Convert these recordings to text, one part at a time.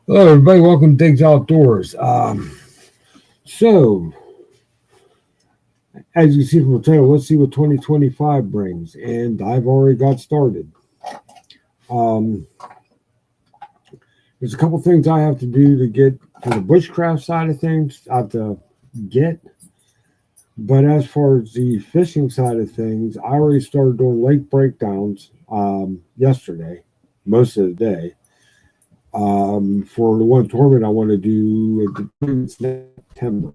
Hello, everybody. Welcome to Digs Outdoors. So, as you see from the title, let's see what 2025 brings. And I've already got started. Um, there's a couple things I have to do to get to the bushcraft side of things. I have to get. But as far as the fishing side of things, I already started doing lake breakdowns yesterday, most of the day. For the one tournament I want to do, I believe it's next September.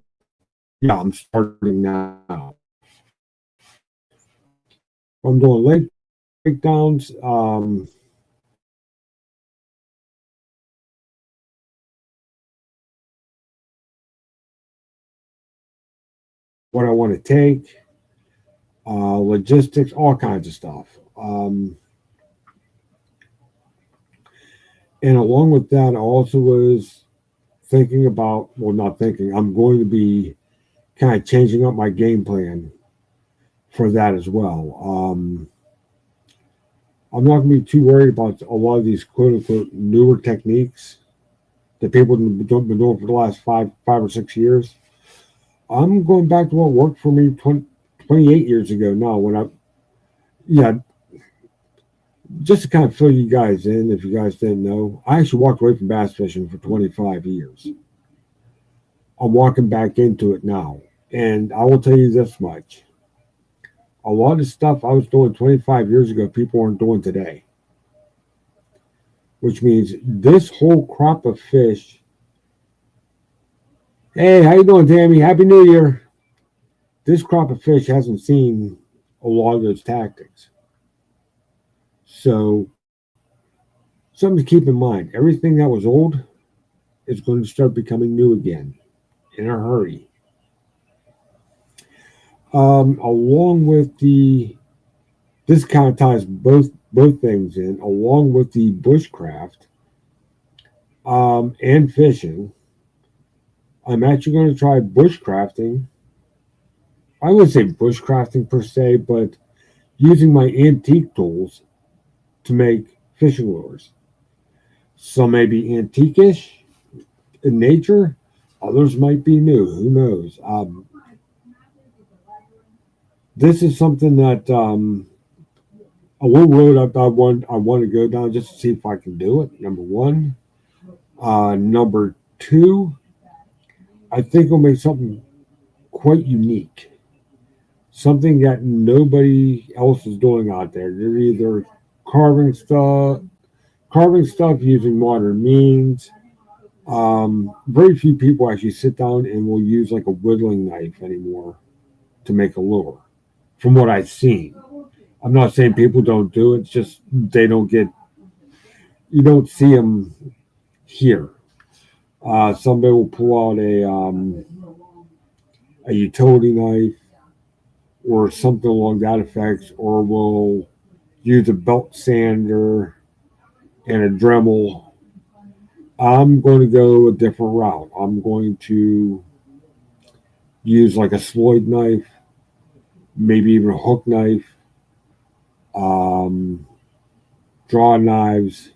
Yeah, I'm starting now. I'm doing lake breakdowns. What I want to take, logistics, all kinds of stuff. And along with that, I also was thinking about, well, not thinking, I'm going to be kind of changing up my game plan for that as well. I'm not going to be too worried about a lot of these quote unquote newer techniques that people have been doing for the last 5 or 6 years. I'm going back to what worked for me 28 years ago now when yeah, just to kind of fill you guys in, if you guys didn't know, I actually walked away from bass fishing for 25 years. I'm walking back into it now. And I will tell you this much: a lot of stuff I was doing 25 years ago, people aren't doing today, which means this whole crop of fish. Hey, how you doing, Tammy? Happy New Year. This crop of fish hasn't seen a lot of those tactics. So, something to keep in mind: everything that was old is going to start becoming new again in a hurry. Along with this kind of ties both things in, along with the bushcraft and fishing. I'm actually going to try bushcrafting. I wouldn't say bushcrafting per se, but using my antique tools to make fishing lures. Some may be antique-ish in nature, others might be new. Who knows? This is something that a little road I want to go down just to see if I can do it. Number one, number two, I think we'll make something quite unique, something that nobody else is doing out there. They're either carving stuff, carving stuff using modern means. Very few people actually sit down and will use like a whittling knife anymore to make a lure, from what I've seen. I'm not saying people don't do it; it's just they don't get. You don't see them here. Somebody will pull out a utility knife or something along that effect, or will use a belt sander and a Dremel. I'm going to go a different route. I'm going to use like a Sloyd knife, maybe even a hook knife, um, draw knives,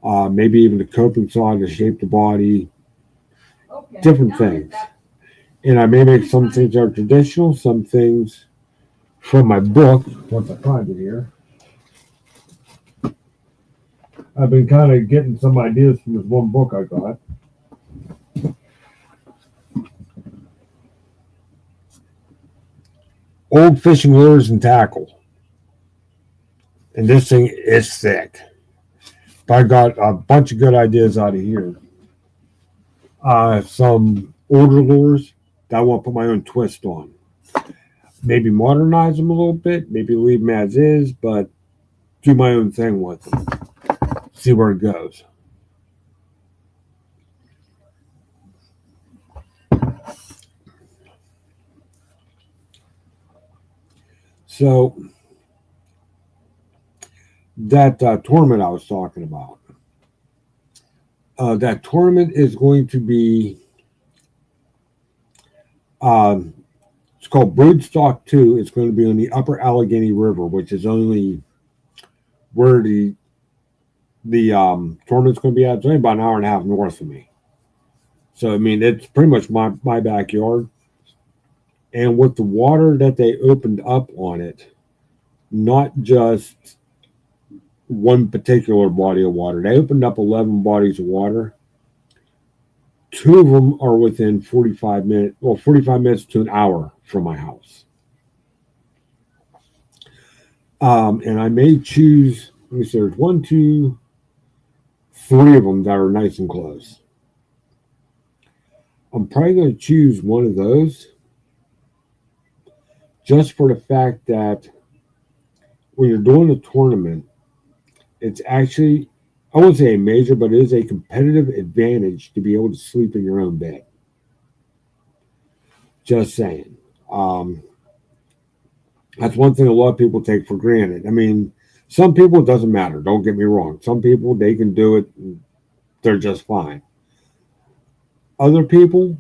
maybe even a coping saw to shape the body, different things. And I may make some things that are traditional, some things from my book. Once I find it here, I've been kind of getting some ideas from this one book I got. Old Fishing Lures and Tackle. And this thing is thick. But I got a bunch of good ideas out of here. Some older lures that I want to put my own twist on. Maybe modernize them a little bit, maybe leave them as is, but do my own thing with them. See where it goes. So, that tournament I was talking about, that tournament is going to be, um, it's called Broodstock 2. It's going to be on the upper Allegheny River, which is only where the tournament's going to be at. It's only about an hour and a half north of me. So I mean, it's pretty much my backyard. And with the water that they opened up on it, not just one particular body of water, they opened up 11 bodies of water. Two of them are within 45 minutes to an hour from my house. And I may choose, let me see, there's one, two, three of them that are nice and close. I'm probably going to choose one of those just for the fact that when you're doing a tournament, it's actually, I won't say a major, but it is a competitive advantage to be able to sleep in your own bed. Just saying. That's one thing a lot of people take for granted. I mean, some people it doesn't matter. Don't get me wrong. Some people they can do it; and they're just fine. Other people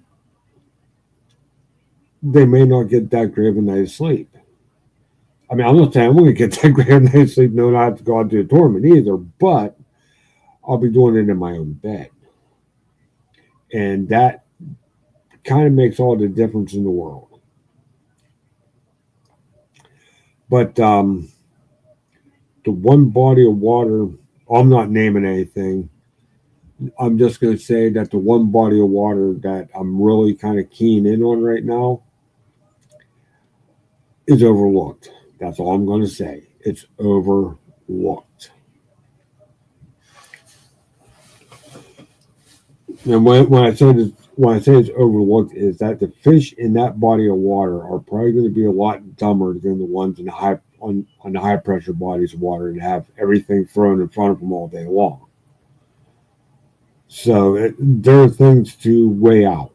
they may not get that great of a night's sleep. I mean, I'm not saying I'm going to get that great of a night's sleep. No, not have to go out to a tournament either. But I'll be doing it in my own bed, and that kind of makes all the difference in the world. But the one body of water, I'm not naming anything. I'm just going to say that the one body of water that I'm really kind of keen in on right now is overlooked. That's all I'm going to say. It's overlooked. And when I say it's overlooked, is that the fish in that body of water are probably going to be a lot dumber than the ones in the on the high pressure bodies of water and have everything thrown in front of them all day long. So there are things to weigh out.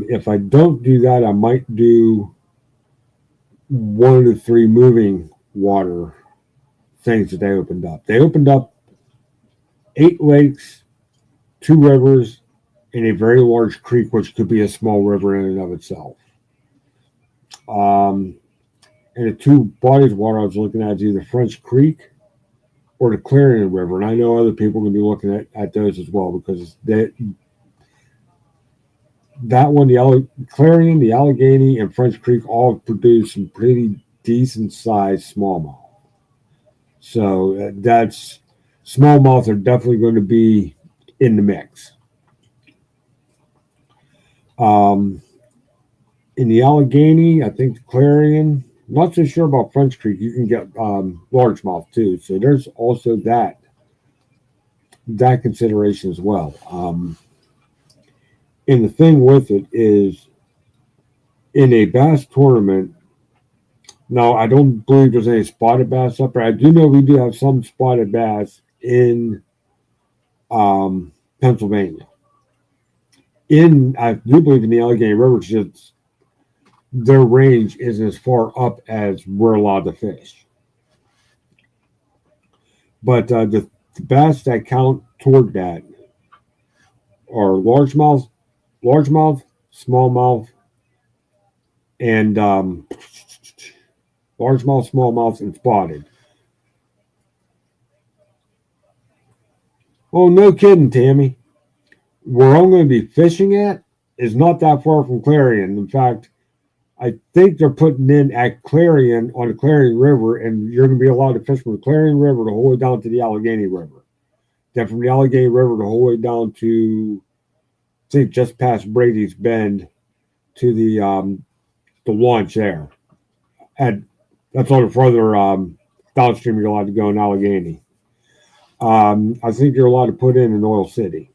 If I don't do that, I might do one of the three moving water things that they opened up. They opened up 8 lakes, 2 rivers, and a very large creek, which could be a small river in and of itself. Um, and the two bodies of water I was looking at is either French Creek or the Clarion River. And I know other people are going to be looking at those as well because that one, the Clarion, the Allegheny, and French Creek all produce some pretty decent sized smallmouth. So that's smallmouth are definitely going to be in the mix. Um, in the Allegheny, I think the Clarion. Not so sure about French Creek. You can get largemouth too. So there's also that consideration as well. And the thing with it is, in a bass tournament, now I don't believe there's any spotted bass up there. I do know we do have some spotted bass in Pennsylvania. I do believe in the Allegheny River, just their range is as far up as we're allowed to fish. But the bass that count toward that are largemouth, smallmouth, and largemouth, smallmouth, and spotted. Oh, no kidding, Tammy. Where I'm going to be fishing at is not that far from Clarion. In fact, I think they're putting in at Clarion on the Clarion River, and you're going to be allowed to fish from the Clarion River the whole way down to the Allegheny River. Then from the Allegheny River the whole way down to, I think, just past Brady's Bend to the launch there. And that's all the further downstream you're allowed to go in Allegheny. I think you're allowed to put in Oil City.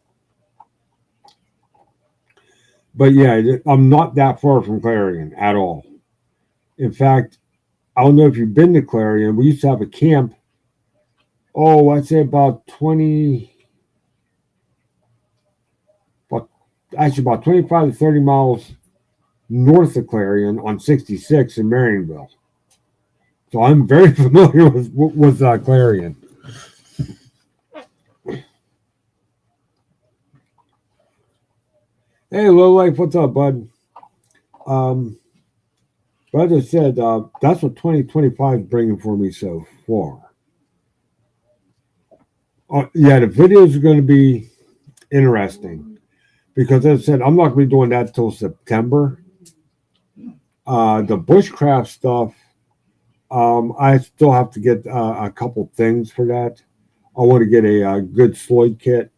But yeah, I'm not that far from Clarion at all. In fact, I don't know if you've been to Clarion. We used to have a camp. Oh, I'd say about 20, actually about 25 to 30 miles north of Clarion on 66 in Marionville. So I'm very familiar with Clarion. Hey, Low Life, what's up, bud? But as I said, that's what 2025 is bringing for me so far. Yeah, the videos are going to be interesting because, as I said, I'm not going to be doing that till September. The bushcraft stuff, I still have to get a couple things for that. I want to get a good Sloyd kit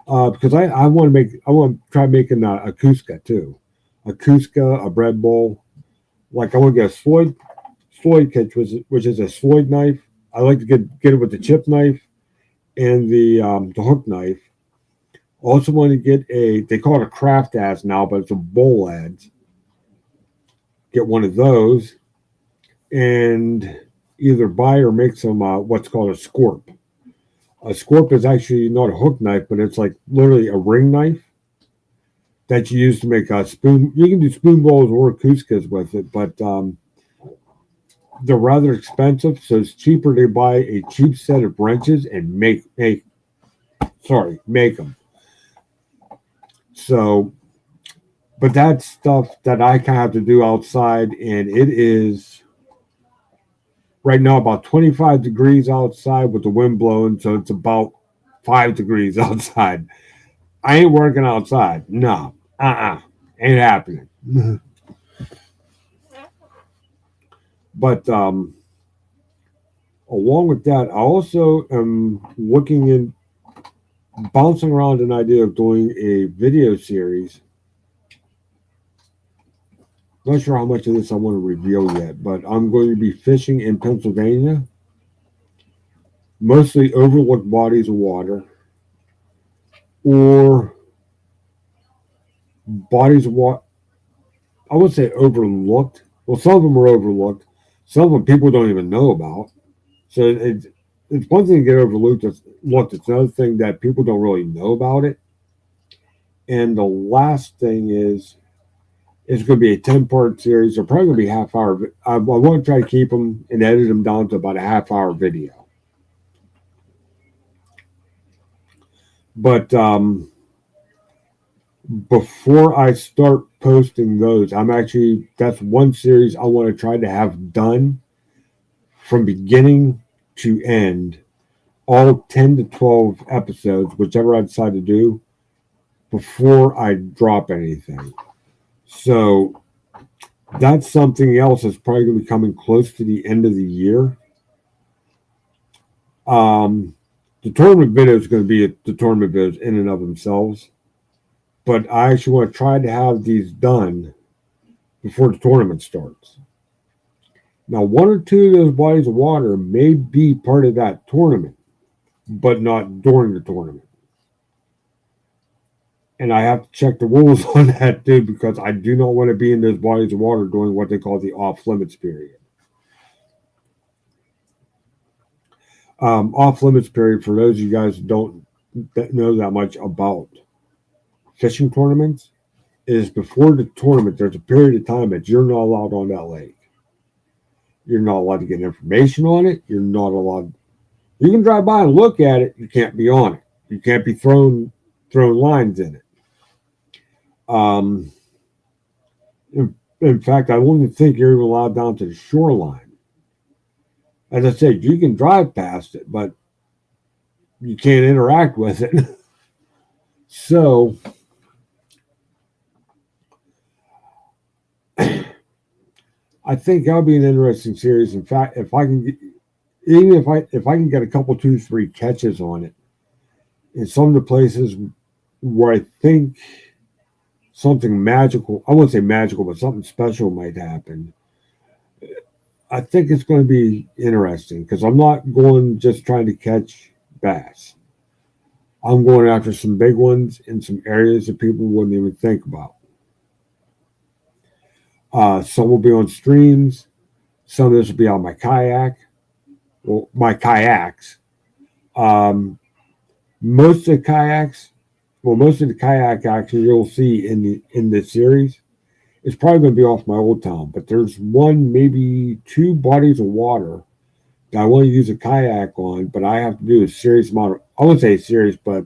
because I want to I want to try making a Cusca too, a Cusca, a bread bowl. Like I want to get a Sloyd kit, which is a Sloyd knife. I like to get it with the chip knife and the hook knife. Also want to get they call it a craft adze now, but it's a bowl adze. Get one of those and either buy or make some what's called a scorp. A scorp is actually not a hook knife, but it's like literally a ring knife that you use to make a spoon. You can do spoon bowls or Cuscas with it, but they're rather expensive, so it's cheaper to buy a cheap set of wrenches and make them. So, but that's stuff that I kind of have to do outside, and it is right now about 25 degrees outside with the wind blowing, so it's about 5 degrees outside. I ain't working outside. No, ain't happening. But along with that, I also am looking in, bouncing around an idea of doing a video series. Not sure how much of this I want to reveal yet, but I'm going to be fishing in Pennsylvania, mostly overlooked bodies of water or bodies of water. I would say overlooked. Well, some of them are overlooked. Some of them people don't even know about. So it's one thing to get overlooked. It's another thing that people don't really know about it. And the last thing is it's going to be a 10-part series. They're probably going to be half hour. I want to try to keep them and edit them down to about a half-hour video. But before I start posting those, that's one series I want to try to have done from beginning to end, all 10 to 12 episodes, whichever I decide to do, before I drop anything. So that's something else that's probably going to be coming close to the end of the year. The tournament videos is going to be the tournament videos in and of themselves, but I actually want to try to have these done before the tournament starts. Now, one or two of those bodies of water may be part of that tournament, but not during the tournament. And I have to check the rules on that too, because I do not want to be in those bodies of water during what they call the off limits period. Off limits period, for those of you guys who don't know that much about fishing tournaments, is before the tournament, there's a period of time that you're not allowed on that lake. You're not allowed to get information on it. You're not allowed. You can drive by and look at it. You can't be on it. You can't be throwing lines in it. In fact, I don't even think you're even allowed down to the shoreline. As I said, you can drive past it, but you can't interact with it. So I think that'll be an interesting series. In fact, if I can, even if I can get a couple, 2, 3 catches on it, in some of the places where I think something magical, I wouldn't say magical, but something special might happen. I think it's going to be interesting because I'm not going just trying to catch bass. I'm going after some big ones in some areas that people wouldn't even think about. Some will be on streams. Some of this will be on my kayak, well, my kayaks. Um, most of the kayaks, most of the kayak action you'll see in this series is probably going to be off my old town. But there's one, maybe 2 bodies of water that I want to use a kayak on, but I have to do a serious amount of, I wouldn't say serious, but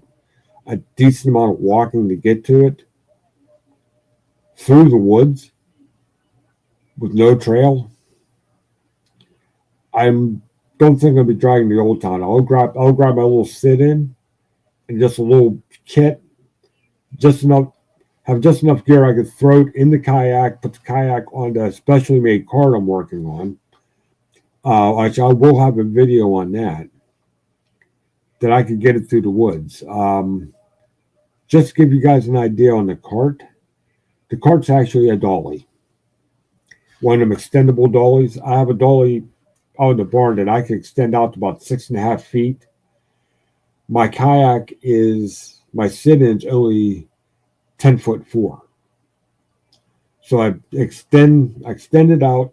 a decent amount of walking to get to it through the woods with no trail. I'm don't think I'll be dragging the Old Town. I'll grab my little sit in and just a little kit, just enough have just enough gear I could throw it in the kayak, put the kayak on the specially made cart I'm working on. Which I will have a video on that I could get it through the woods. Just to give you guys an idea on the cart, the cart's actually a dolly, one of them extendable dollies. I have a dolly out in the barn that I can extend out to about 6.5 feet. My kayak is my sit-in's only 10'4". So I extend it out.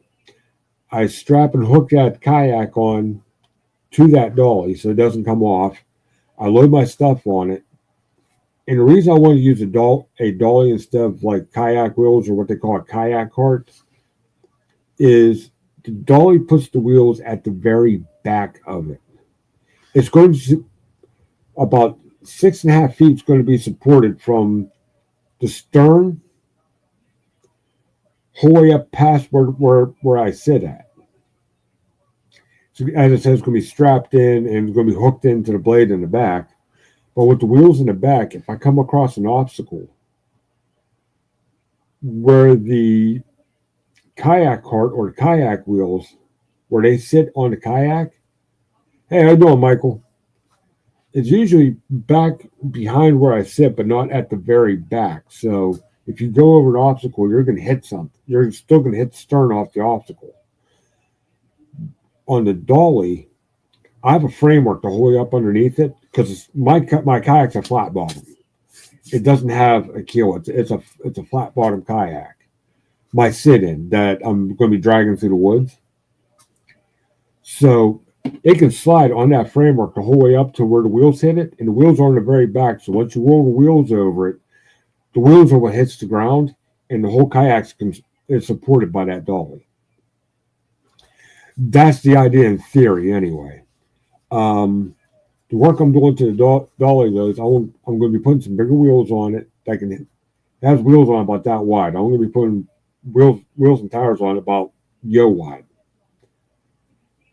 I strap and hook that kayak on to that dolly so it doesn't come off. I load my stuff on it. And the reason I want to use a dolly instead of like kayak wheels or what they call a kayak cart is the dolly puts the wheels at the very back of it. It's going to about 6.5 feet is going to be supported from the stern whole way up past where I sit at. So as I said, it's going to be strapped in and it's going to be hooked into the blade in the back. But with the wheels in the back, if I come across an obstacle where the kayak cart or the kayak wheels, where they sit on the kayak, hey, how you doing, Michael? It's usually back behind where I sit, but not at the very back. So if you go over an obstacle, you're going to hit something. You're still going to hit the stern off the obstacle. On the dolly, I have a framework to hold up underneath it because my kayak's a flat bottom. It doesn't have a keel. It's a flat bottom kayak. My sit-in that I'm going to be dragging through the woods. So it can slide on that framework the whole way up to where the wheels hit it, and the wheels are on the very back. So once you roll the wheels over it, the wheels are what hits the ground, and the whole kayak is supported by that dolly. That's the idea in theory, anyway. The work I'm doing to the dolly, though, is I'm going to be putting some bigger wheels on it. It has wheels on about that wide. I'm going to be putting wheels and tires on about yo wide.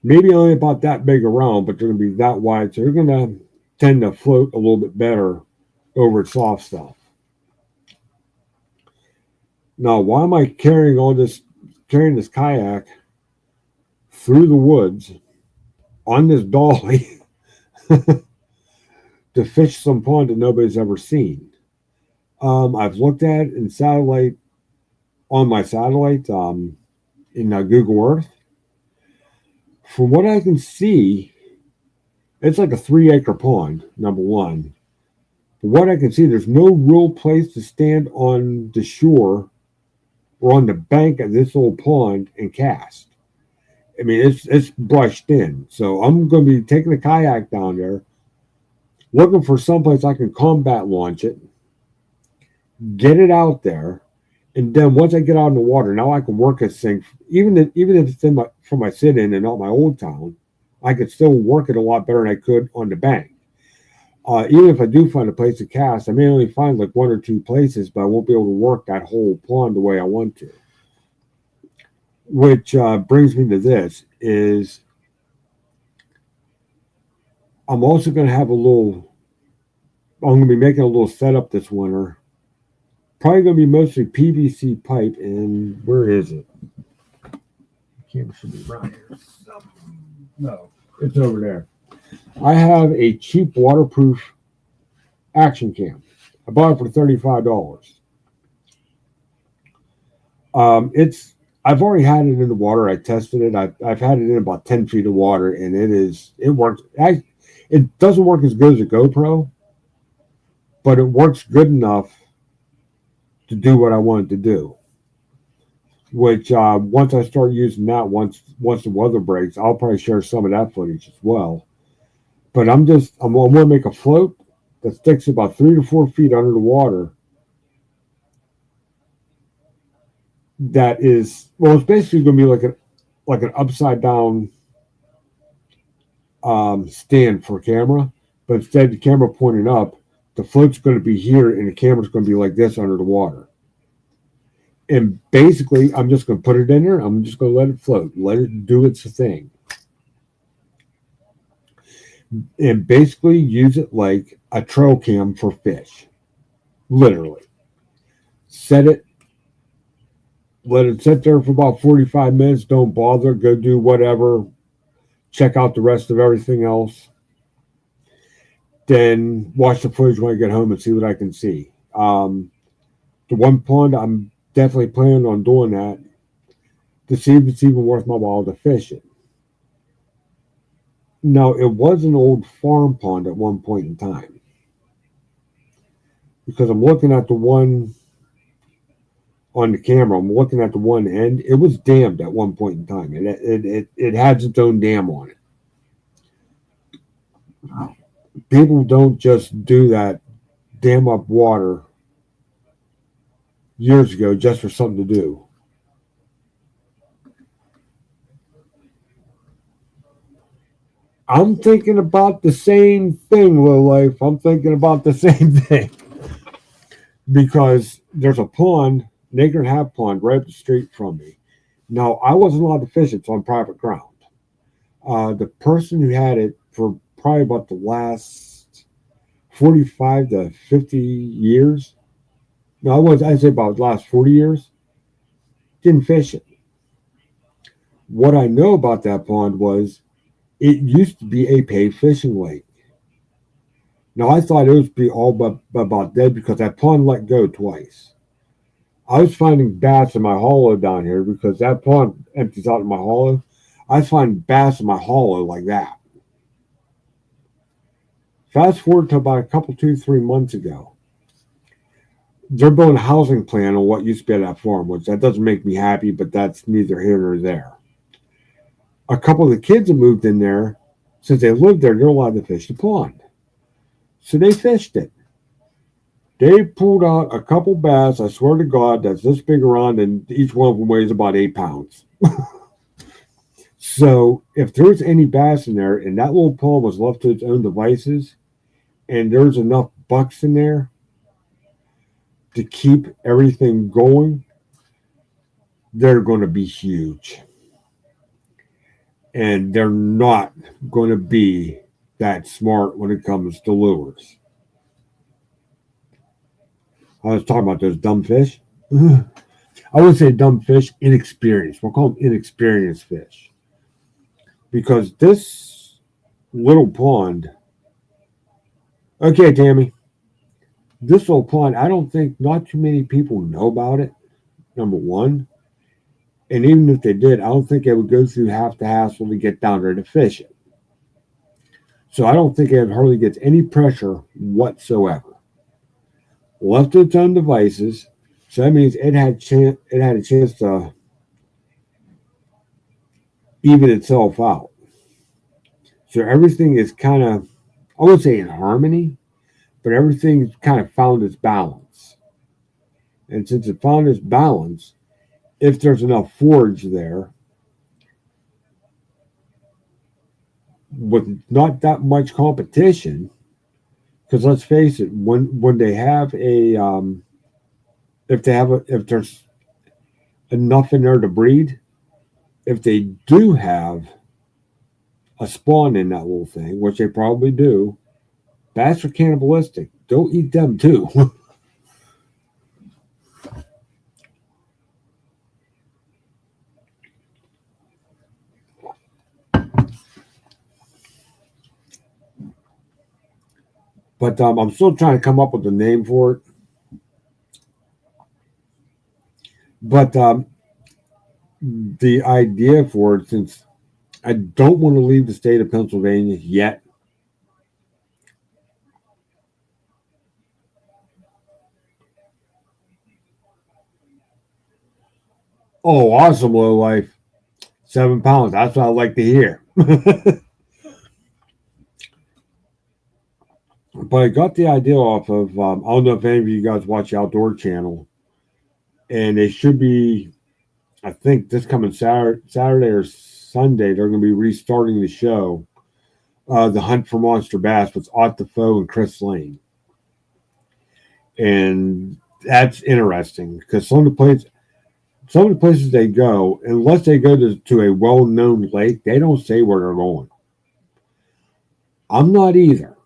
Maybe only about that big around, but they're going to be that wide, so they're going to tend to float a little bit better over soft stuff. Now, why am I carrying this kayak through the woods on this dolly to fish some pond that nobody's ever seen? I've looked at it on my satellite in Google Earth. From what I can see, it's like a 3-acre pond, number one. From what I can see, there's no real place to stand on the shore or on the bank of this old pond and cast. I mean, it's brushed in. So I'm going to be taking a kayak down there, looking for someplace I can combat launch it, get it out there, and then once I get out in the water, now I can work this thing. Even if it's from my sit-in and not my Old Town, I could still work it a lot better than I could on the bank. Even if I do find a place to cast, I may only find like 1 or 2 places, but I won't be able to work that whole pond the way I want to. Which brings me to this: is I'm also going to have I'm going to be making a little setup this winter. Probably going to be mostly PVC pipe, and where is it? The camera should be right here. No, it's over there. I have a cheap waterproof action cam. I bought it for $35. I've already had it in the water. I tested it. I've had it in about 10 feet of water, and it works. It doesn't work as good as a GoPro, but it works good enough to do what I wanted to do. Which once I start using that, once the weather breaks, I'll probably share some of that footage as well. But I'm going to make a float that sticks about 3 to 4 feet under the water. That is, well, it's basically going to be like an upside down stand for a camera, but instead of the camera pointing up, the float's going to be here and the camera's going to be like this under the water. And basically, I'm just going to put it in there. I'm just going to let it float, let it do its thing. and basically use it like a trail cam for fish. Literally. Set it, let it sit there for about 45 minutes. Don't bother. Go do whatever. Check out the rest of everything else. Then watch the footage when I get home and see what I can see. The one pond, I'm definitely planning on doing that to see if it's even worth my while to fish it. Now, it was an old farm pond at one point in time because I'm looking at the one on the camera. I'm looking at the one end. It was dammed at one point in time, and it had its own dam on it. People don't just do that, dam up water years ago just for something to do. I'm thinking about the same thing, Low Life. I'm thinking about the same thing because there's a pond, an acre and a half pond, right up the street from me. Now, I wasn't allowed to fish it, it's on private ground. The person who had it for probably about the last 45 to 50 years, no, I'd say about the last 40 years, didn't fish it. What I know about that pond was it used to be a paid fishing lake. Now, I thought it would be all but about dead because that pond let go twice. I was finding bass in my hollow down here because that pond empties out in my hollow. I was finding bass in my hollow like that. Fast forward to about a couple, 2, 3 months ago. They're building a housing plan on what used to be at that farm, which that doesn't make me happy, but that's neither here nor there. A couple of the kids that moved in there, since they lived there, they're allowed to fish the pond. So they fished it. They pulled out a couple bass, I swear to God, that's this big around, and each one of them weighs about 8 pounds. So if there's any bass in there and that little pond was left to its own devices, and there's enough bucks in there to keep everything going, they're going to be huge. And they're not going to be that smart when it comes to lures. I was talking about those dumb fish. I wouldn't say dumb fish, inexperienced. We'll call them inexperienced fish. Because this little pond, okay, Tammy, this little pond, I don't think not too many people know about it, number one. And even if they did, I don't think they would go through half the hassle to get down there to fish it. So I don't think it hardly gets any pressure whatsoever. Left to its own devices, so that means it had a chance to even itself out. So everything is kind of, I wouldn't say in harmony, but everything kind of found its balance. And since it found its balance, if there's enough forage there, with not that much competition, because let's face it, when they have a if there's enough in there to breed, if they do have a spawn in that little thing, which they probably do, bass are cannibalistic. Don't eat them too. But I'm still trying to come up with a name for it. But the idea for it, since I don't want to leave the state of Pennsylvania yet, oh, awesome, low life. 7 pounds. That's what I like to hear. But I got the idea off of, I don't know if any of you guys watch the Outdoor Channel, and they should be, I think this coming Saturday or Sunday, they're going to be restarting the show, The Hunt for Monster Bass with Ott Defoe and Chris Lane. And that's interesting because some of the places they go, unless they go to a well-known lake, they don't say where they're going. I'm not either.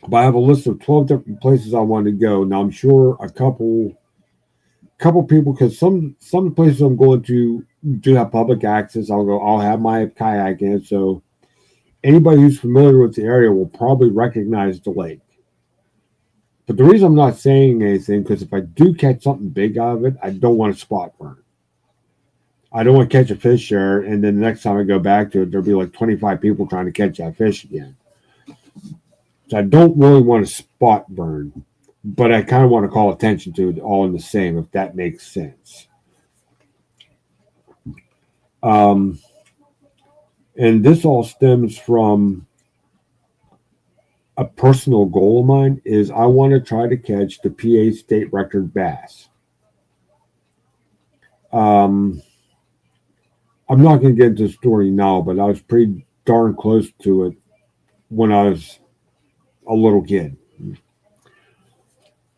But I have a list of 12 different places I want to go. Now I'm sure a couple people, because some places I'm going to do have public access. I'll have my kayak in it, so anybody who's familiar with the area will probably recognize the lake. But the reason I'm not saying anything, because if I do catch something big out of it, I don't want to spot burn. I don't want to catch a fish there, and then the next time I go back to it, there'll be like 25 people trying to catch that fish again. So I don't really want to spot burn, but I kind of want to call attention to it all in the same, if that makes sense. And this all stems from a personal goal of mine is I want to try to catch the PA state record bass. I'm not going to get into the story now, but I was pretty darn close to it when I was a little kid.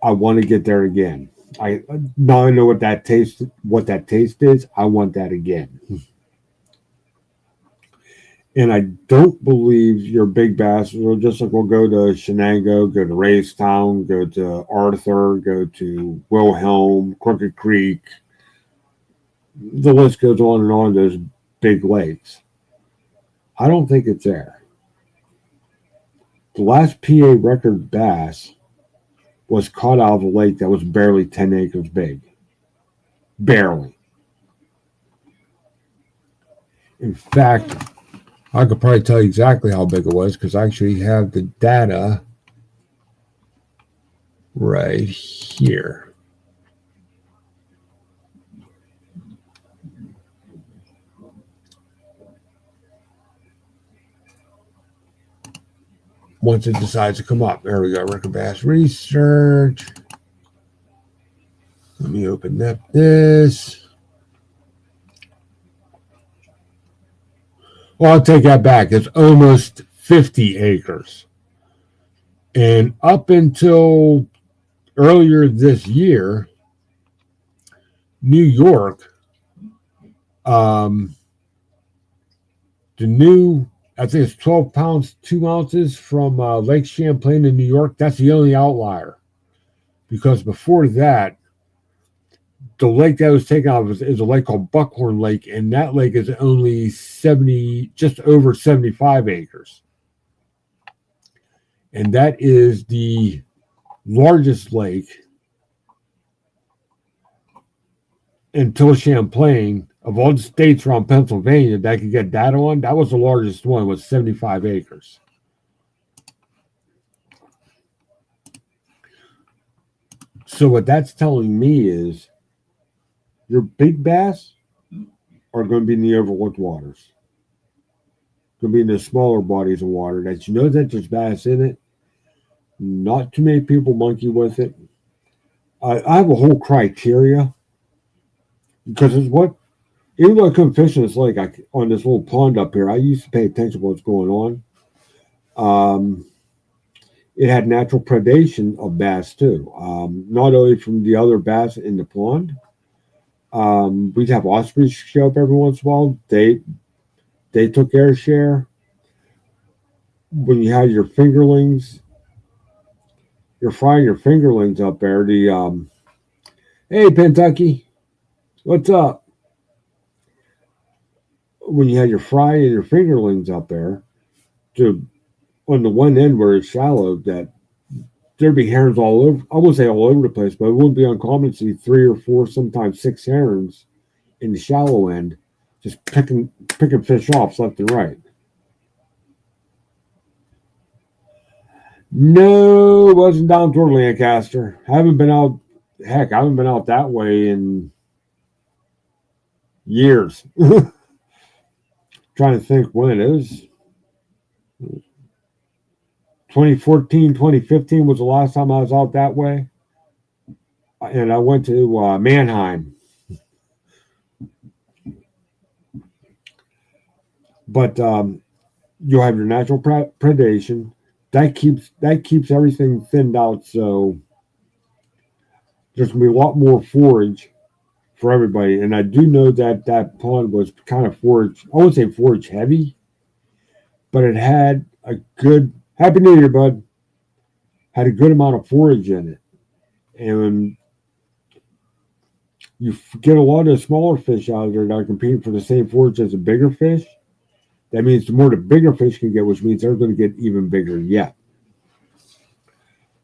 I want to get there again. Now I know what that taste is. I want that again. And I don't believe your big bass will just like we'll go to Shenango, go to Raystown, go to Arthur, go to Wilhelm, Crooked Creek. The list goes on and on, those big lakes. I don't think it's there. The last PA record bass was caught out of a lake that was barely 10 acres big. Barely. In fact, I could probably tell you exactly how big it was because I actually have the data right here. Once it decides to come up. There we go, Record Bass Research. Let me open up this. Well, I'll take that back. It's almost 50 acres. And up until earlier this year, New York, the new, I think it's 12 pounds, 2 ounces from Lake Champlain in New York. That's the only outlier. Because before that, the lake that was taken out is a lake called Buckhorn Lake, and that lake is only just over 75 acres. And that is the largest lake until Champlain. Of all the states around Pennsylvania that I could get data on, that was the largest one, was 75 acres. So what that's telling me is your big bass are going to be in the overlooked waters. Going to be in the smaller bodies of water that you know that there's bass in it. Not too many people monkey with it. I have a whole criteria because it's what, even though I couldn't fish in this lake, on this little pond up here, I used to pay attention to what's going on. It had natural predation of bass too, not only from the other bass in the pond. We'd have ospreys show up every once in a while. They took their share. When you had your fingerlings, you're frying your fingerlings up there. Hey Kentucky, what's up? When you had your fry and your fingerlings up there, on the one end where it's shallow, that there'd be herons all over. I wouldn't say all over the place, but it wouldn't be uncommon to see 3 or 4, sometimes 6 herons in the shallow end, just picking fish off left and right. No, it wasn't down toward Lancaster. I haven't been out that way in years. Trying to think when it is. 2014, 2015 was the last time I was out that way. And I went to Mannheim. But you'll have your natural predation. That keeps everything thinned out, so there's going to be a lot more forage for everybody. And I do know that pond was kind of forage, I wouldn't say forage heavy, but it had a good Happy New Year, bud. Had a good amount of forage in it, and you get a lot of smaller fish out there that are competing for the same forage as the bigger fish. That means the more the bigger fish can get, which means they're going to get even bigger yet.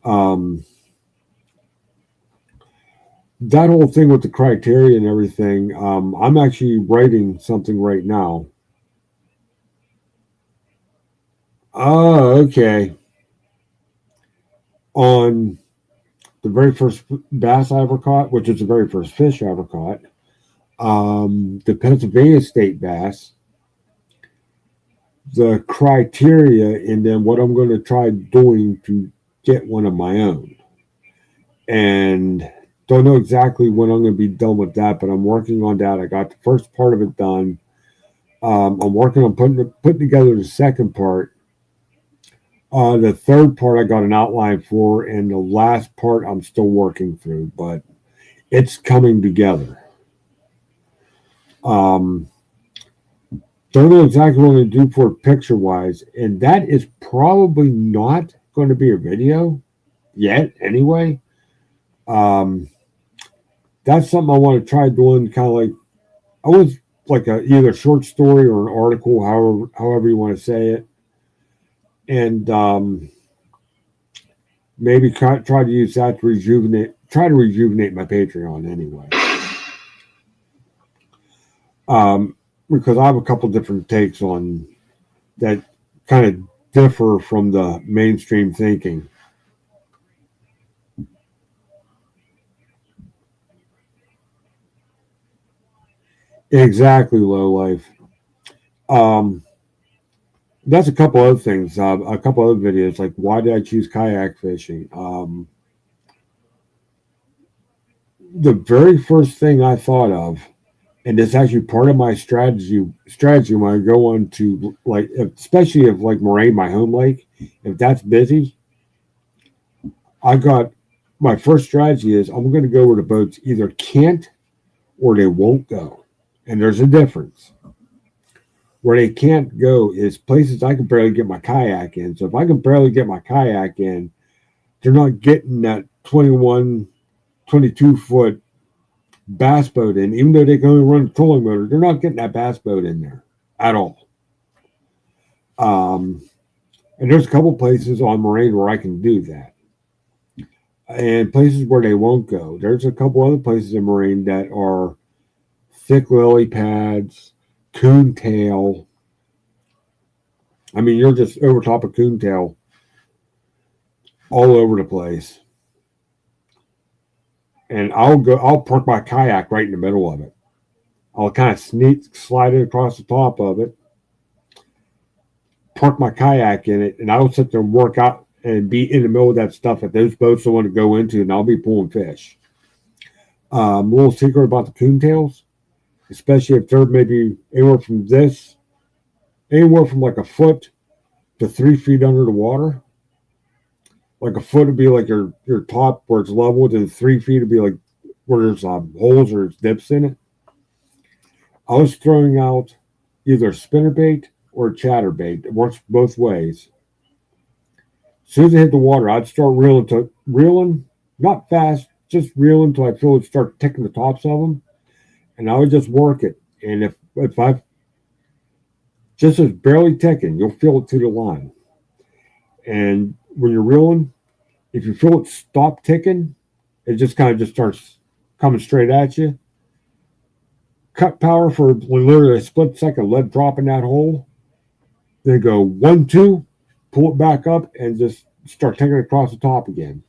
Um, that whole thing with the criteria and everything, I'm actually writing something right now. Oh, okay. On the very first bass I ever caught, which is the very first fish I ever caught, the Pennsylvania state bass, the criteria, and then what I'm going to try doing to get one of my own. And don't know exactly when I'm going to be done with that, but I'm working on that. I got the first part of it done. I'm working on putting together the second part. The third part I got an outline for, and the last part I'm still working through, but it's coming together. Um, don't know exactly what I'm going to do for it picture wise, and that is probably not going to be a video yet anyway. Um, that's something I want to try doing, kind of like I was like either a short story or an article, however you want to say it, and maybe try to use that to rejuvenate my Patreon anyway. Because I have a couple different takes on that kind of differ from the mainstream thinking. Exactly, low life. Um, that's a couple other things. A couple other videos, like why did I choose kayak fishing? The very first thing I thought of, and it's actually part of my strategy when I go on to like, especially if like Moraine, my home lake, if that's busy, I got my first strategy is I'm going to go where the boats either can't or they won't go, and there's a difference. Where they can't go is places I can barely get my kayak in. So if I can barely get my kayak in, they're not getting that 21, 22-foot bass boat in, even though they can only run a trolling motor. They're not getting that bass boat in there at all. Um, and there's a couple places on Moraine where I can do that, and places where they won't go. There's a couple other places in Moraine that are thick lily pads, coontail. I mean, you're just over top of coontail all over the place. And I'll park my kayak right in the middle of it. I'll kind of slide it across the top of it, park my kayak in it, and I'll sit there and work out and be in the middle of that stuff that those boats don't want to go into, and I'll be pulling fish. A little secret about the coontails, especially if they're maybe anywhere from like a foot to 3 feet under the water. Like a foot would be like your top where it's leveled, and 3 feet would be like where there's holes or dips in it. I was throwing out either spinnerbait or chatterbait. It works both ways. As soon as I hit the water, I'd start reeling, not fast, just reeling until I feel it start ticking the tops of them, and I would just work it. And if I just as barely ticking, you'll feel it to the line. And when you're reeling, if you feel it stop ticking, it just kind of just starts coming straight at you. Cut power for literally a split second, let drop in that hole. Then go 1, 2, pull it back up, and just start taking it across the top again.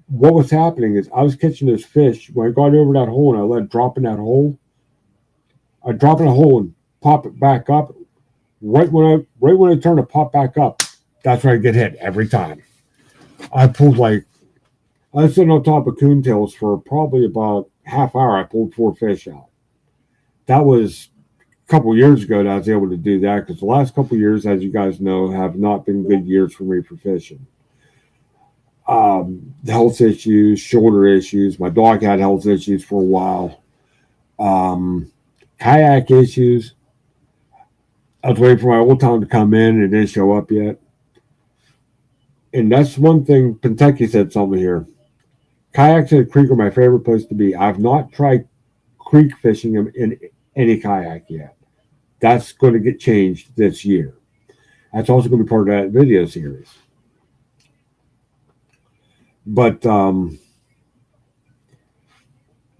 What was happening is I was catching those fish when I got over that hole and I let it drop in that hole. I drop in a hole and pop it back up. Right when I turn to pop back up, that's where I get hit every time. I was sitting on top of coontails for probably about half hour. I pulled 4 fish out. That was a couple of years ago that I was able to do that, because the last couple of years, as you guys know, have not been good years for me for fishing. Health issues, shoulder issues. My dog had health issues for a while. Kayak issues. I was waiting for my old time to come in. It didn't show up yet. And that's one thing. Kentucky said something here. Kayaks in the creek are my favorite place to be. I've not tried creek fishing in any kayak yet. That's going to get changed this year. That's also going to be part of that video series. But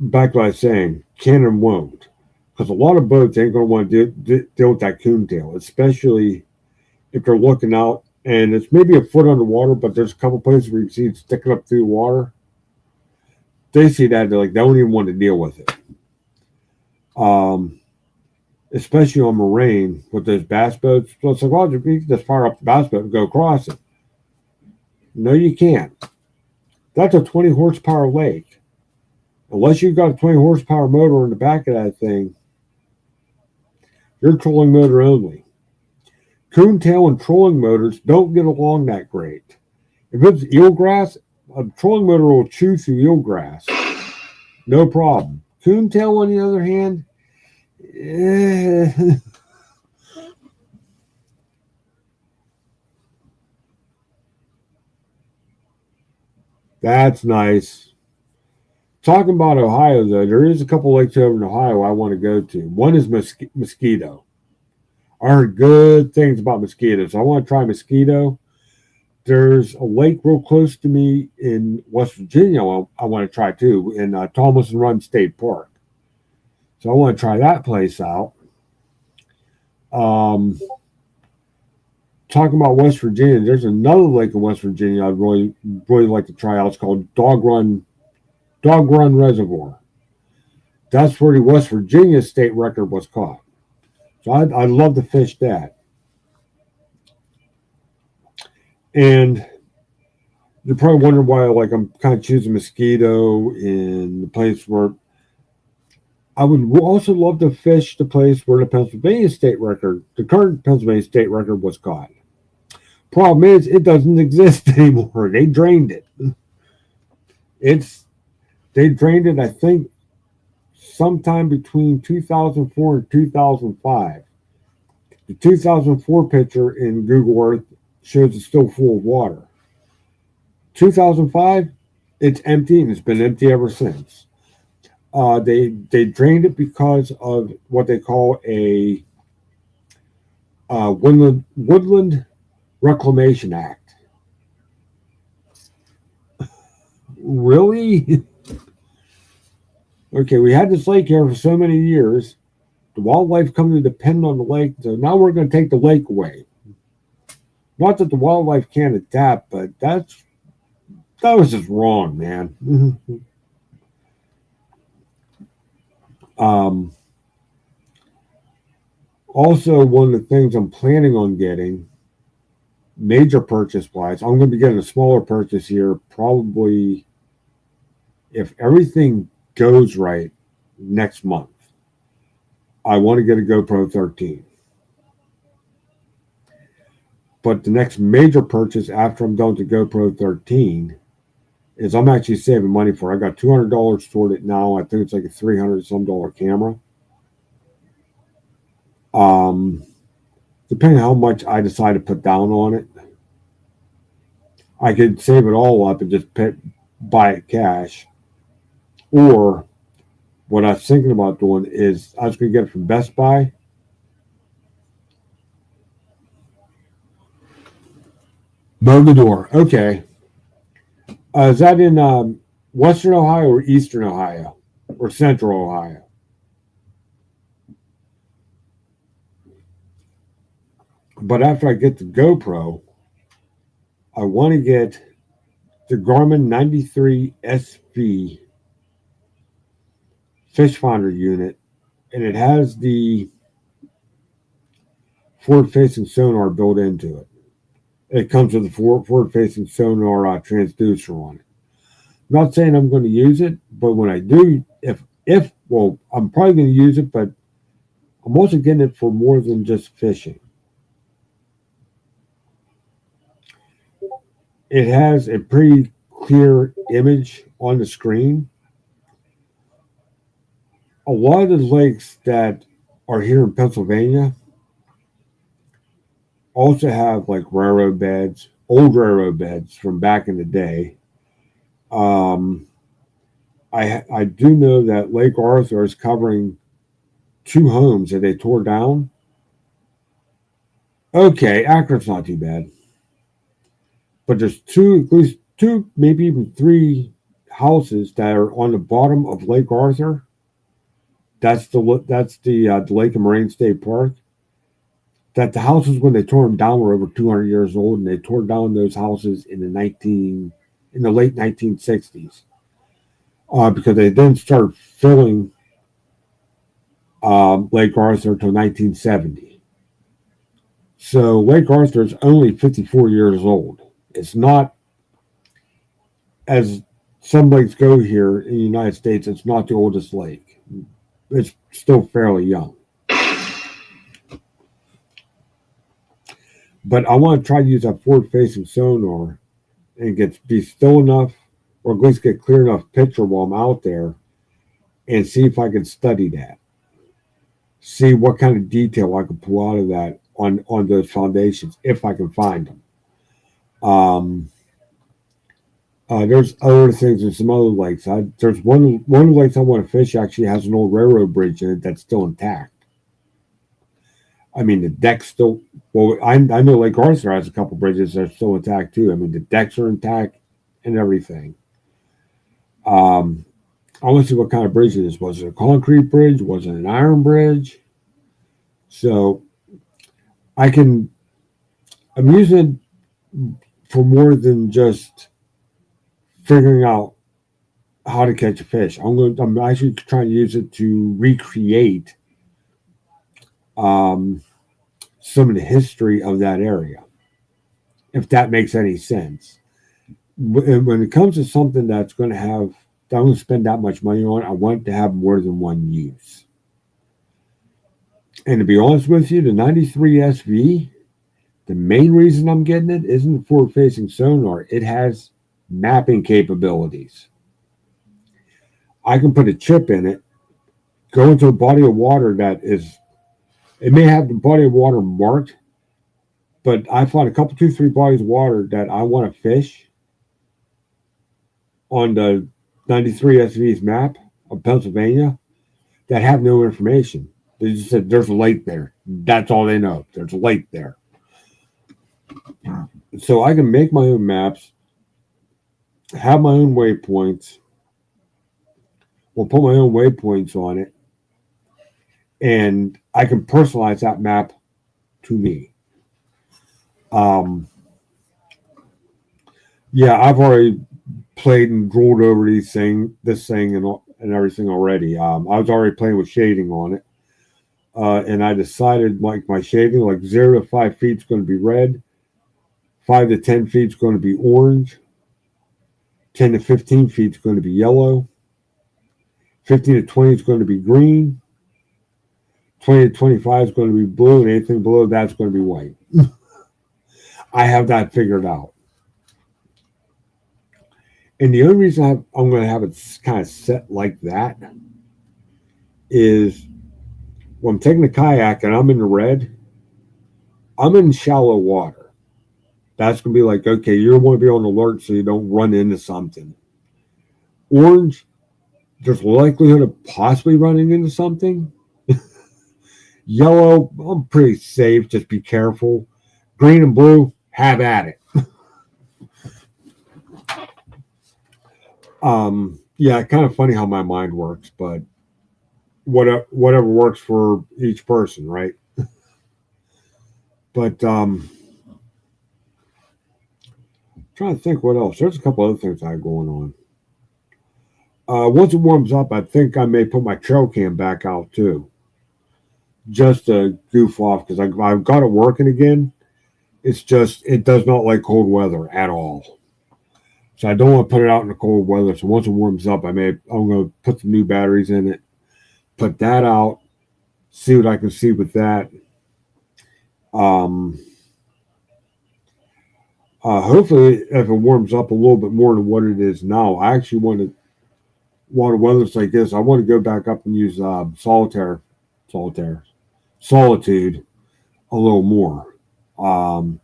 back to what I was saying, can and won't. Because a lot of boats ain't going to want to deal with that coontail, especially if they're looking out and it's maybe a foot underwater, but there's a couple places where you can see it sticking up through the water. They see that, they're like, they don't even want to deal with it. Especially on moraine with those bass boats. So it's like, well, you can just fire up the bass boat and go across it. No, you can't. That's a 20 horsepower lake. Unless you've got a 20 horsepower motor in the back of that thing, you're trolling motor only. Coontail and trolling motors don't get along that great. If it's eelgrass, a trolling motor will chew through eelgrass. No problem. Coontail, on the other hand, that's nice. Talking about Ohio, though, there is a couple lakes over in Ohio I want to go to. One is Mosquito. I heard good things about Mosquito, so I want to try Mosquito. There's a lake real close to me in West Virginia I want to try too, in Thomas and Run State Park. So I want to try that place out. Talking about West Virginia, there's another lake in West Virginia I'd really like to try out. It's called Dog Run Reservoir. That's where the West Virginia state record was caught. So I'd love to fish that. And you're probably wondering why, like, I'm kind of choosing Mosquito in the place where I would also love to fish the place where the Pennsylvania state record, the current Pennsylvania state record, was caught. Problem is, it doesn't exist anymore. They drained it. They drained it, I think, sometime between 2004 and 2005. The 2004 picture in Google Earth shows it's still full of water. 2005, it's empty, and it's been empty ever since. They drained it because of what they call a Woodland Reclamation Act. Really? Okay, we had this lake here for so many years. The wildlife come to depend on the lake, so now we're going to take the lake away. Not that the wildlife can't adapt, but that was just wrong, man. Also, one of the things I'm planning on getting, major purchase wise, I'm going to be getting a smaller purchase here, probably if everything goes right next month. I want to get a GoPro 13. But the next major purchase after I'm done with the GoPro 13 is I'm actually saving money for it. I got $200 toward it now. I think it's like a $300-some camera. Depending on how much I decide to put down on it, I could save it all up and just buy it cash. Or what I was thinking about doing is I was going to get it from Best Buy. Mow the door. Okay. Is that in Western Ohio or Eastern Ohio or Central Ohio? But after I get the GoPro, I want to get the Garmin 93 SV fish finder unit, and it has the forward-facing sonar built into it. It comes with a forward-facing sonar transducer on it. I'm not saying I'm going to use it, but when I do, well, I'm probably going to use it, but I'm also getting it for more than just fishing. It has a pretty clear image on the screen. A lot of the lakes that are here in Pennsylvania, Also have like railroad beds, old railroad beds from back in the day. Um, I do know that Lake Arthur is covering two homes that they tore down. Okay, Akron's not too bad, but there's two, at least two, maybe even three houses that are on the bottom of Lake Arthur. That's the Lake and Moraine State Park. That the houses when they tore them down were over 200 years old, and they tore down those houses in the late 1960s because they didn't start filling Lake Arthur until 1970. So Lake Arthur is only 54 years old. It's not as some lakes go here in the United States. It's not the oldest lake. It's still fairly young. But I want to try to use that forward-facing sonar and be still enough, or at least get clear enough picture while I'm out there, and see if I can study that. See what kind of detail I can pull out of that on those foundations if I can find them. Um, there's other things in some other lakes. There's one of the lakes I want to fish actually has an old railroad bridge in it that's still intact. I mean, the deck's still. Well, I know Lake Arthur has a couple bridges that are still intact too. I mean, the decks are intact and everything. Um, I want to see what kind of bridge it is. Was it a concrete bridge? Was it an iron bridge? So I can. I'm using it for more than just figuring out how to catch a fish. I'm actually trying to use it to recreate um, some of the history of that area, if that makes any sense. When it comes to something that's going to have, that I'm going to spend that much money on, I want it to have more than one use. And to be honest with you, the 93 SV, the main reason I'm getting it isn't the forward facing sonar, it has mapping capabilities. I can put a chip in it, go into a body of water that is, it may have the body of water marked, but I find a couple, two, three bodies of water that I want to fish on the 93 SV's map of Pennsylvania that have no information. They just said there's a lake there. That's all they know. There's a lake there. So I can make my own maps, have my own waypoints, or put my own waypoints on it, and I can personalize that map to me. Um, yeah, I've already played and drooled over this thing, and everything already. I was already playing with shading on it, and I decided like my shading, like 0 to 5 feet is going to be red, 5 to 10 feet is going to be orange, 10 to 15 feet is going to be yellow, 15 to 20 is going to be green, 20 to 25 is going to be blue, and anything below that's going to be white. I have that figured out. And the only reason I'm going to have it kind of set like that is when I'm taking a kayak and I'm in the red, I'm in shallow water. That's going to be like, okay, you want to be on alert so you don't run into something. Orange, there's likelihood of possibly running into something. Yellow, I'm pretty safe. Just be careful. Green and blue, have at it. Yeah, kind of funny how my mind works, but whatever works for each person, right? But trying to think what else. There's a couple other things I have going on. Once it warms up, I think I may put my trail cam back out too, just to goof off because I've got it working again. It's just it does not like cold weather at all. So I don't want to put it out in the cold weather. So once it warms up, I'm going to put some new batteries in it, put that out, see what I can see with that. Um, Hopefully, if it warms up a little bit more than what it is now, I actually want weather's like this. I want to go back up and use solitude a little more. Um,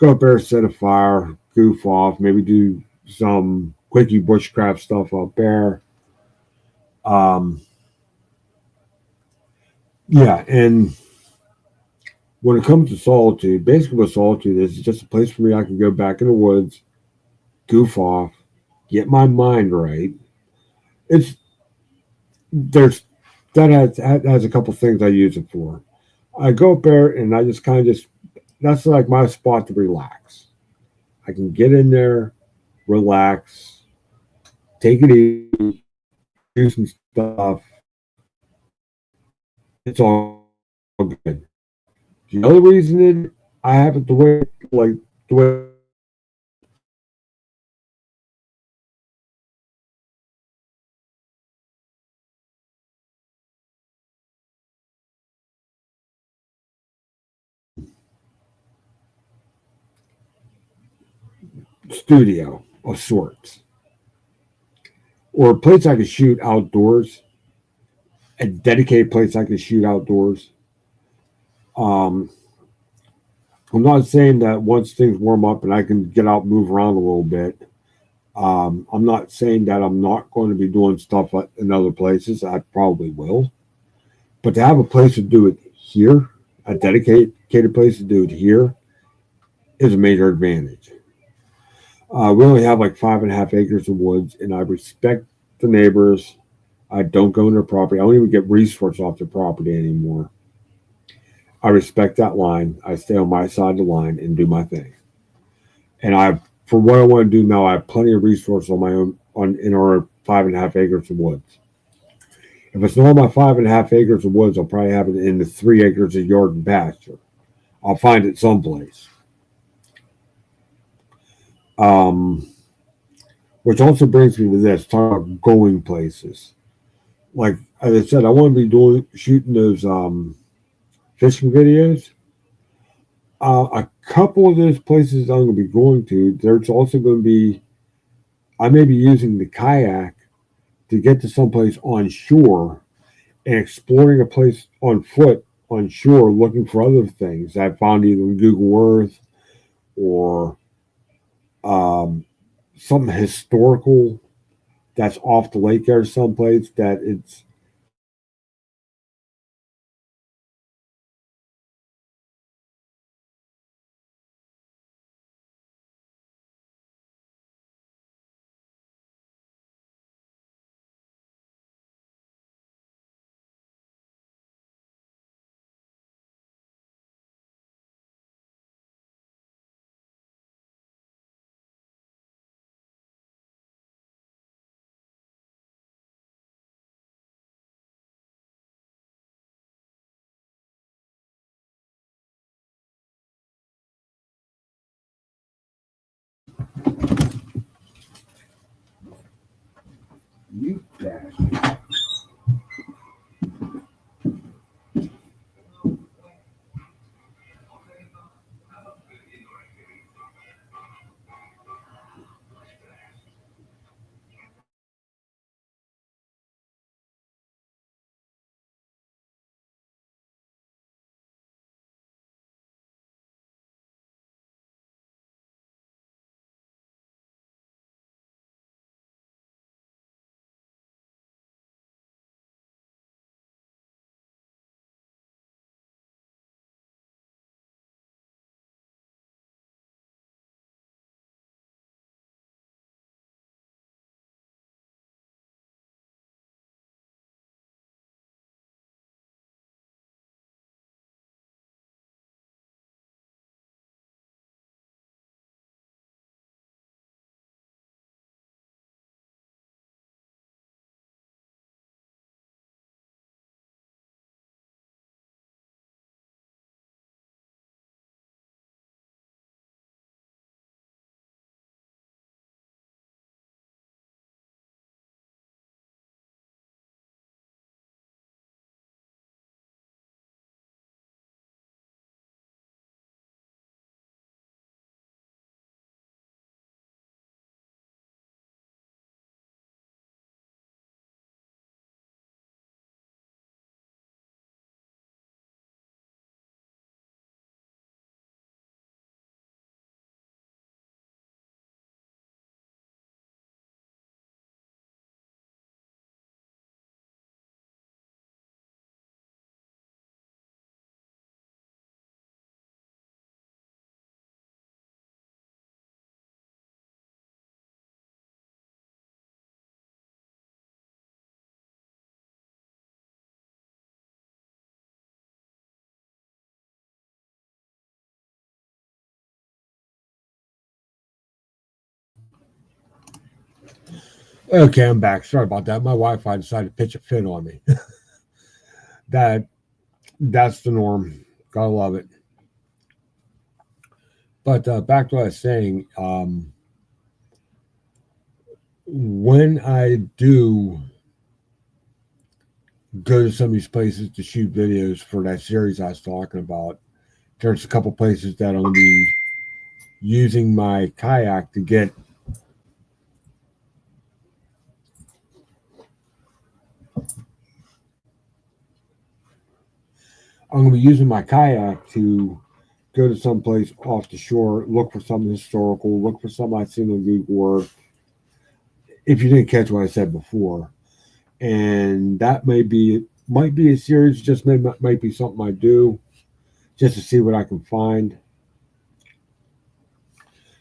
Go up there, set a fire, goof off, maybe do some quickie bushcraft stuff up there. Um, yeah, and when it comes to solitude, basically what solitude is just a place for me I can go back in the woods, goof off, get my mind right. It's there's that has a couple things I use it for. I go up there and I just kind of just that's like my spot to relax. I can get in there, relax, take it easy, do some stuff. It's all good. The other reason I have it the way like the way I have it studio of sorts, or a place I can shoot outdoors, a dedicated place I can shoot outdoors. Um, I'm not saying that once things warm up and I can get out, and move around a little bit. I'm not saying that I'm not going to be doing stuff in other places. I probably will, but to have a place to do it here, a dedicated place to do it here, is a major advantage. We only have like 5.5 acres of woods, and I respect the neighbors. I don't go on their property. I don't even get resources off their property anymore. I respect that line. I stay on my side of the line and do my thing. And for what I want to do now, I have plenty of resources on my own on in our 5.5 acres of woods. If it's not my 5.5 acres of woods, I'll probably have it in the 3 acres of yard and pasture. I'll find it someplace. Um, which also brings me to this: talk about going places. Like as I said, I want to be doing shooting those fishing videos. A couple of those places I'm going to be going to, there's also going to be, I may be using the kayak to get to someplace on shore and exploring a place on foot on shore looking for other things I found either in Google Earth or um, something historical that's off the lake there someplace that it's Okay, I'm back. Sorry about that. My Wi-Fi decided to pitch a fit on me. that that's the norm. Gotta love it. But back to what I was saying. When I do go to some of these places to shoot videos for that series I was talking about, there's a couple places that I'm gonna be using my kayak to get. I'm gonna be using my kayak to go to some place off the shore, look for something historical, look for something I've seen on Google Earth. If you didn't catch what I said before, and that might be a series, just might be something I do just to see what I can find.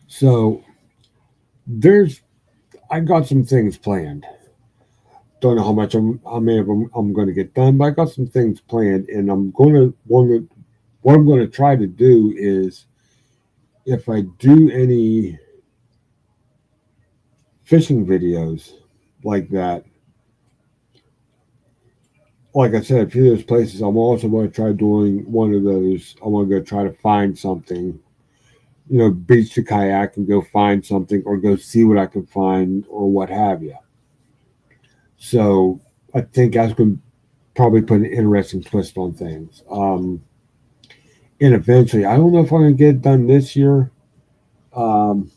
So there's I got some things planned. Don't know how much how many of them I'm going to get done, but I got some things planned, and what I'm going to try to do is if I do any fishing videos like that, like I said, a few of those places, I'm also going to try doing one of those. I want to go try to find something, beach the kayak and go find something or go see what I can find or what have you. So I think that's going to probably put an interesting twist on things. And eventually, I don't know if I'm going to get it done this year. Um,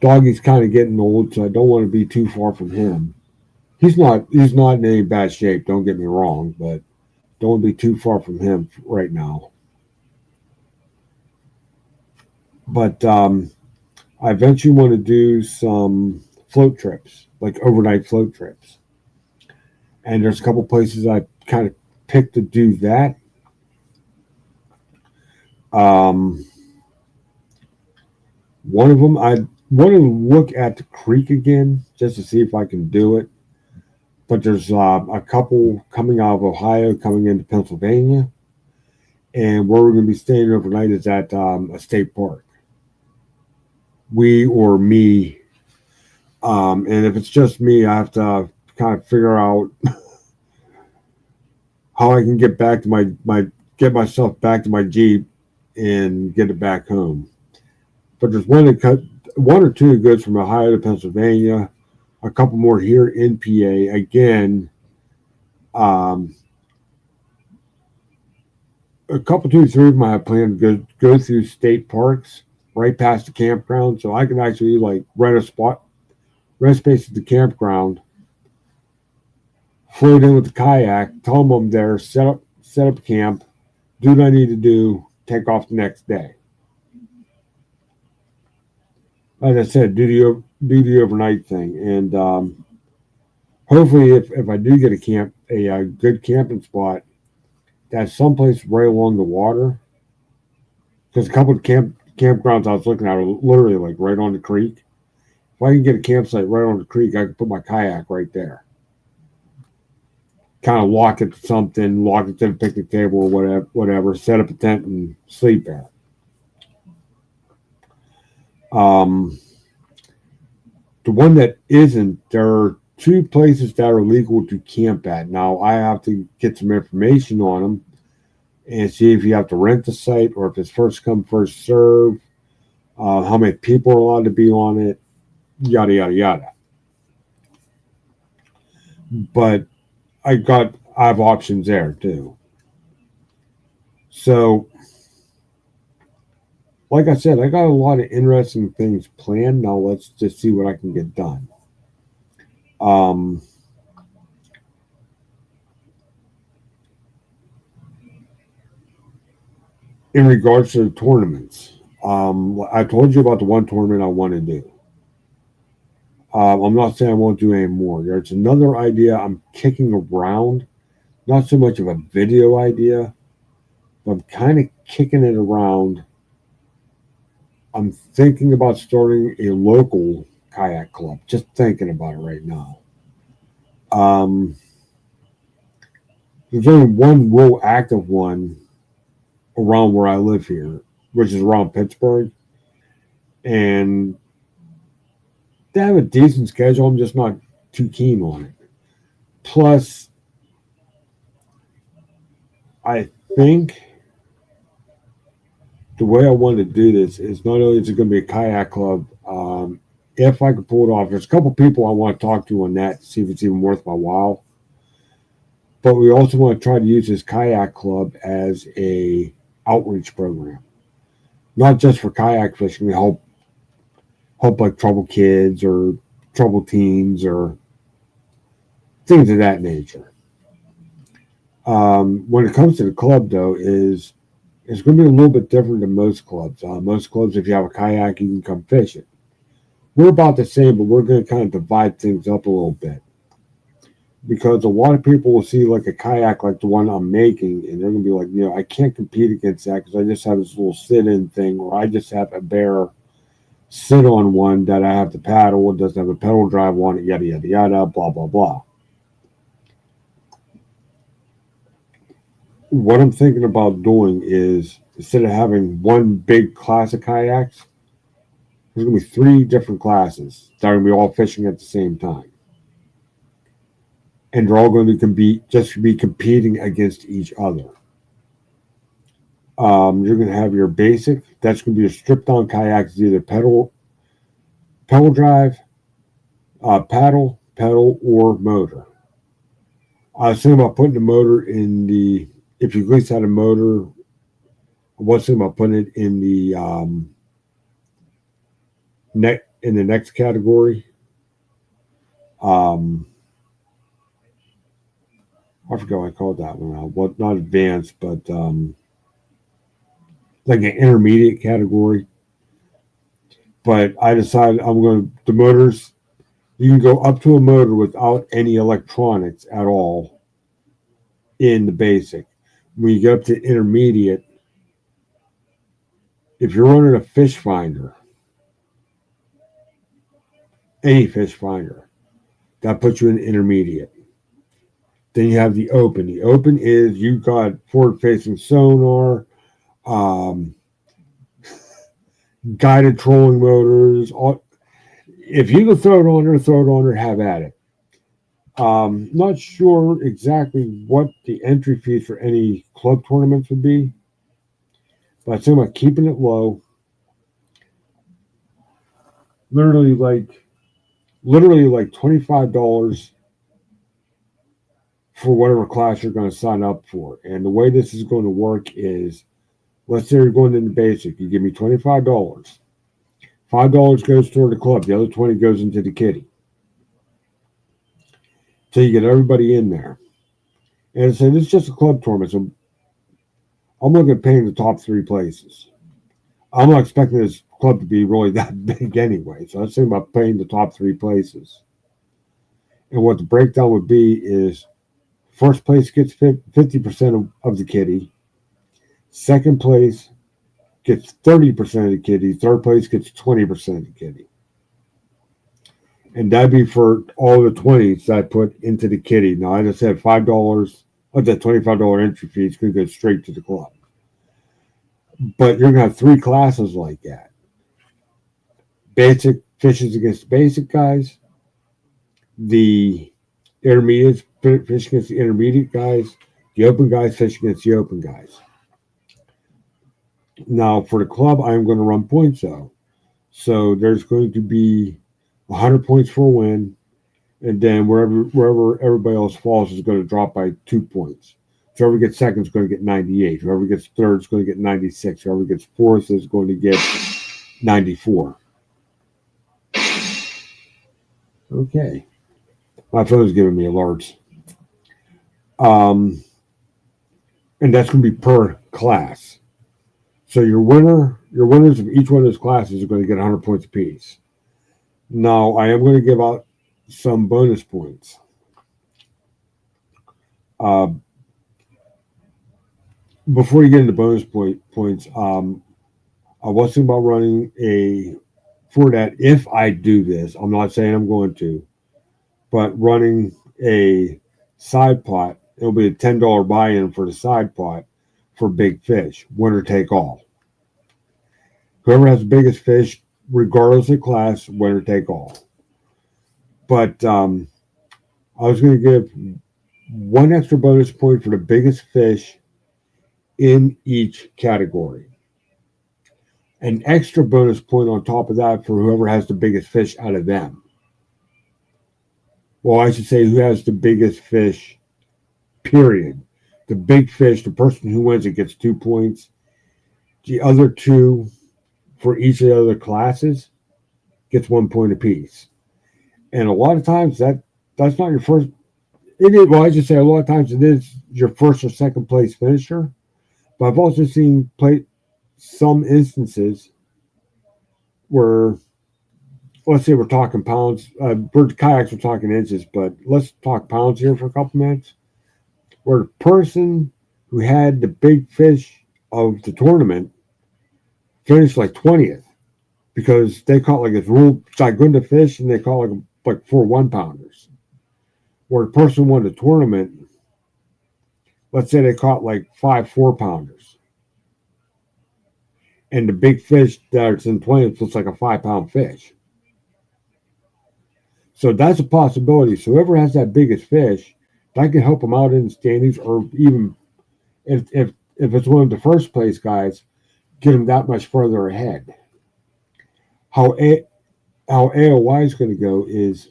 Doggy's kind of getting old, so I don't want to be too far from him. He's not in any bad shape. Don't get me wrong, but don't be too far from him right now. But I eventually want to do some float trips, like overnight float trips. And there's a couple places I kind of picked to do that. Um, One of them, I want to look at the creek again just to see if I can do it. But there's a couple coming out of Ohio, coming into Pennsylvania, and where we're going to be staying overnight is at a state park. We or me, and if it's just me, I have to kind of figure out how I can get back to my get myself back to my Jeep and get it back home. But there's one or two that goes from Ohio to Pennsylvania, a couple more here in PA. Again, um, a couple, two, three of them I have planned to go through state parks right past the campground, so I can actually like rent space at the campground, float in with the kayak, tell them I'm there, set up camp, do what I need to do, take off the next day. As I said, do the overnight thing, and hopefully, if I do get a good camping spot, that's someplace right along the water. Because a couple of campgrounds I was looking at are literally like right on the creek. If I can get a campsite right on the creek, I can put my kayak right there. Kind of lock it to something, lock it to the picnic table or whatever. Set up a tent and sleep there. Um, the one that isn't, there are two places that are legal to camp at. Now I have to get some information on them and see if you have to rent the site or if it's first come first serve. How many people are allowed to be on it, yada yada yada. But I have options there too. So, like I said, I got a lot of interesting things planned. Now let's just see what I can get done. Um, in regards to the tournaments, I told you about the one tournament I want to do. I'm not saying I won't do any more. There's another idea I'm kicking around. Not so much of a video idea, but I'm kind of kicking it around. I'm thinking about starting a local kayak club. Just thinking about it right now. Um, there's only one real active one around where I live here, which is around Pittsburgh, and they have a decent schedule. I'm just not too keen on it. Plus, I think the way I wanted to do this is not only is it going to be a kayak club, if I could pull it off, there's a couple people I want to talk to on that to see if it's even worth my while. But we also want to try to use this kayak club as a outreach program, not just for kayak fishing. We help like troubled kids or troubled teens or things of that nature. When it comes to the club, though, is it's going to be a little bit different than most clubs. Most clubs, if you have a kayak, you can come fish it. We're about the same, but we're going to kind of divide things up a little bit because a lot of people will see like a kayak like the one I'm making, and they're going to be like, I can't compete against that because I just have this little sit-in thing, or I just have a bear sit on one that I have to paddle. It doesn't have a pedal drive on it, yada, yada, yada, blah, blah, blah. What I'm thinking about doing is instead of having one big class of kayaks, there's going to be 3 different classes that are going to be all fishing at the same time. And they're all going to be competing against each other. You're going to have your basic. That's going to be a stripped down kayak. It's either pedal drive, paddle, or motor. I was thinking about putting the motor in the, if you at least had a motor, I was thinking about putting it in the next category. I forgot what I called that one out. What, not advanced, but like an intermediate category. But I decided the motors, you can go up to a motor without any electronics at all in the basic. When you get up to intermediate, if you're running a fish finder, any fish finder, that puts you in intermediate. Then you have the open. The open is you got forward-facing sonar, guided trolling motors. If you can throw it on there, have at it. Not sure exactly what the entry fees for any club tournaments would be, but I think about keeping it low. Literally like $25 for whatever class you're going to sign up for. And the way this is going to work is, let's say you're going into basic, you give me $25. $5 goes toward the club, the other $20 goes into the kitty. So you get everybody in there. And so this is just a club tournament, so I'm looking at paying the top 3 places. I'm not expecting this club to be really that big anyway, so let's think about paying the top 3 places. And what the breakdown would be is first place gets 50% of the kitty. Second place gets 30% of the kitty. Third place gets 20% of the kitty. And that'd be for all the 20s that I put into the kitty. Now, I just said $5 of that $25 entry fee is going to go straight to the club. But you're going to have 3 classes like that. Basic fishes against basic guys. The intermediates fish against the intermediate guys. The open guys fish against the open guys. Now, for the club, I'm going to run points, though. So there's going to be 100 points for a win, and then wherever everybody else falls is going to drop by 2 points. So whoever gets second is going to get 98. Whoever gets third is going to get 96. Whoever gets fourth is going to get 94. Okay. My phone's giving me alerts. And that's going to be per class. So your winners of each one of those classes are going to get 100 points apiece. Now, I am going to give out some bonus points. Before you get into bonus points, I was thinking about running for that, if I do this, I'm not saying I'm going to, but running a side pot. It'll be a $10 buy-in for the side pot for big fish, winner take all. Whoever has the biggest fish, regardless of class, winner take all. But I was going to give one extra bonus point for the biggest fish in each category. An extra bonus point on top of that for whoever has the biggest fish out of them. Well, I should say who has the biggest fish, period. The big fish, the person who wins it gets 2 points. The other two for each of the other classes gets 1 point apiece. And a lot of times that's not your first. It is, well, I should say a lot of times it is your first or second place finisher. But I've also seen some instances where, let's say we're talking pounds, kayaks are talking inches, but let's talk pounds here for a couple minutes. Where the person who had the big fish of the tournament finished like 20th because they caught like this real Sagunda fish and they caught like 4 1-pounders. Where the person who won the tournament, let's say they caught like 5 4-pounders. And the big fish that's in 20th looks like a 5-pound fish. So that's a possibility. So whoever has that biggest fish, that can help them out in the standings, or even if it's one of the first place guys, get them that much further ahead. How AOY is going to go is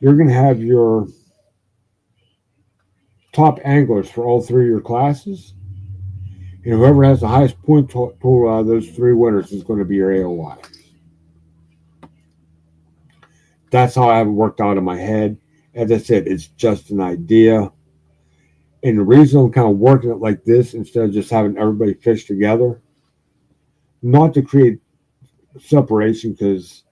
you're going to have your top anglers for all 3 of your classes, and whoever has the highest point total out of those 3 winners is going to be your AOY. That's how I have it worked out in my head. As I said, it's just an idea. And the reason I'm kind of working it like this instead of just having everybody fish together, not to create separation, because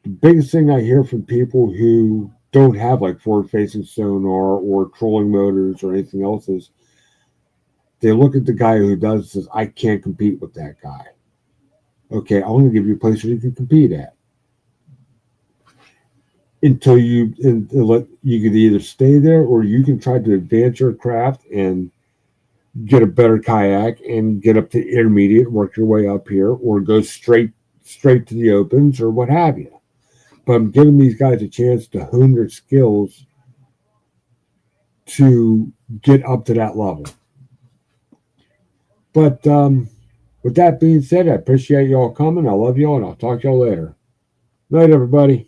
the biggest thing I hear from people who don't have like forward-facing sonar or trolling motors or anything else is they look at the guy who does and says, I can't compete with that guy. Okay, I want to give you a place where you can compete at. Until you could either stay there or you can try to advance your craft and get a better kayak and get up to intermediate, work your way up here, or go straight to the opens or what have you. But I'm giving these guys a chance to hone their skills to get up to that level. But with that being said, I appreciate y'all coming. I love y'all, and I'll talk to y'all later. Night, everybody.